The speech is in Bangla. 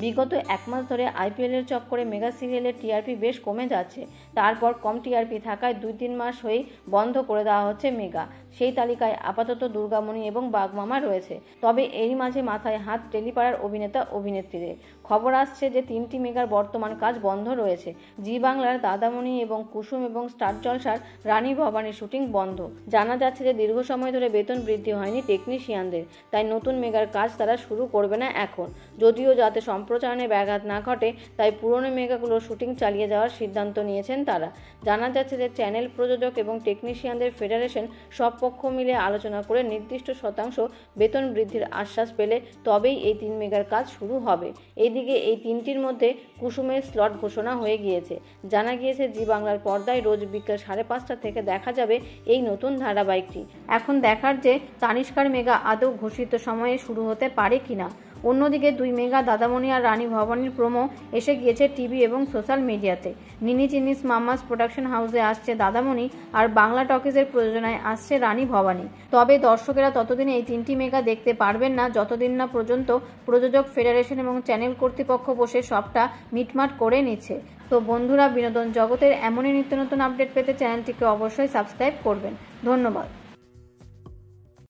বিগত এক মাস ধরে আইপিএলের চক্করে মেগা সিরিয়ালের টিআরপি বেশ কমে যাচ্ছে। তারপর কম টিআরপি থাকায় 2-3 মাস হয়েই বন্ধ করে দেওয়া হচ্ছে মেগা। সেই তালিকায় আপাতত দুর্গামণি এবং বাঘমামা রয়েছে। তবে এরই মাঝে মাথায় হাত টেলিপাড়ার অভিনেতা অভিনেত্রীদের। খবর আসছে যে 3টি মেগার বর্তমান কাজ বন্ধ রয়েছে। জি বাংলার দাদামণি এবং কুসুম এবং স্টার জলসার রানী ভবানীর শুটিং বন্ধ। জানা যাচ্ছে যে দীর্ঘ সময় ধরে বেতন বৃদ্ধি হয়নি টেকনিশিয়ানদের, তাই নতুন মেগার কাজ তারা শুরু করবে না এখন। যদিও যাতে সম্প্রচারণে ব্যাঘাত না ঘটে তাই পুরনো মেগাগুলোর শুটিং চালিয়ে যাওয়ার সিদ্ধান্ত নিয়েছেন তারা। জানা যাচ্ছে যে চ্যানেল প্রযোজক এবং টেকনিশিয়ানদের ফেডারেশন সব পক্ষ মিলে আলোচনা করে নির্দিষ্ট শতাংশ বেতন বৃদ্ধির আশ্বাস পেলে তবেই এই 3 মেগার কাজ শুরু হবে। এইদিকে এই 3টির মধ্যে কুসুমের স্লট ঘোষণা হয়ে গিয়েছে। জানা গিয়েছে জি বাংলার পর্দায় রোজ বিকেল 5:30 থেকে দেখা যাবে এই নতুন ধারাবাহিকটি। এখন দেখার যে তানিষ্কার মেগা আদৌ ঘোষিত সময়ে শুরু হতে পারে কিনা। অন্যদিকে 2 মেগা দাদামণি আর রানী ভবানীর প্রোমো এসে গিয়েছে টিভি এবং সোশ্যাল মিডিয়াতে। নিনি চিনিস মাম্মাস প্রোডাকশন হাউসে আসছে দাদামণি আর বাংলা টকিজের প্রযোজনায় আসছে রানী ভবানী। তবে দর্শকেরা ততদিন এই 3টি মেগা দেখতে পারবেন না যতদিন না পর্যন্ত প্রযোজক ফেডারেশন এবং চ্যানেল কর্তৃপক্ষ বসে সবটা মিটমাট করে নিচ্ছে। তো বন্ধুরা, বিনোদন জগতের এমনই নিত্য নতুন আপডেট পেতে চ্যানেলটিকে অবশ্যই সাবস্ক্রাইব করবেন। ধন্যবাদ।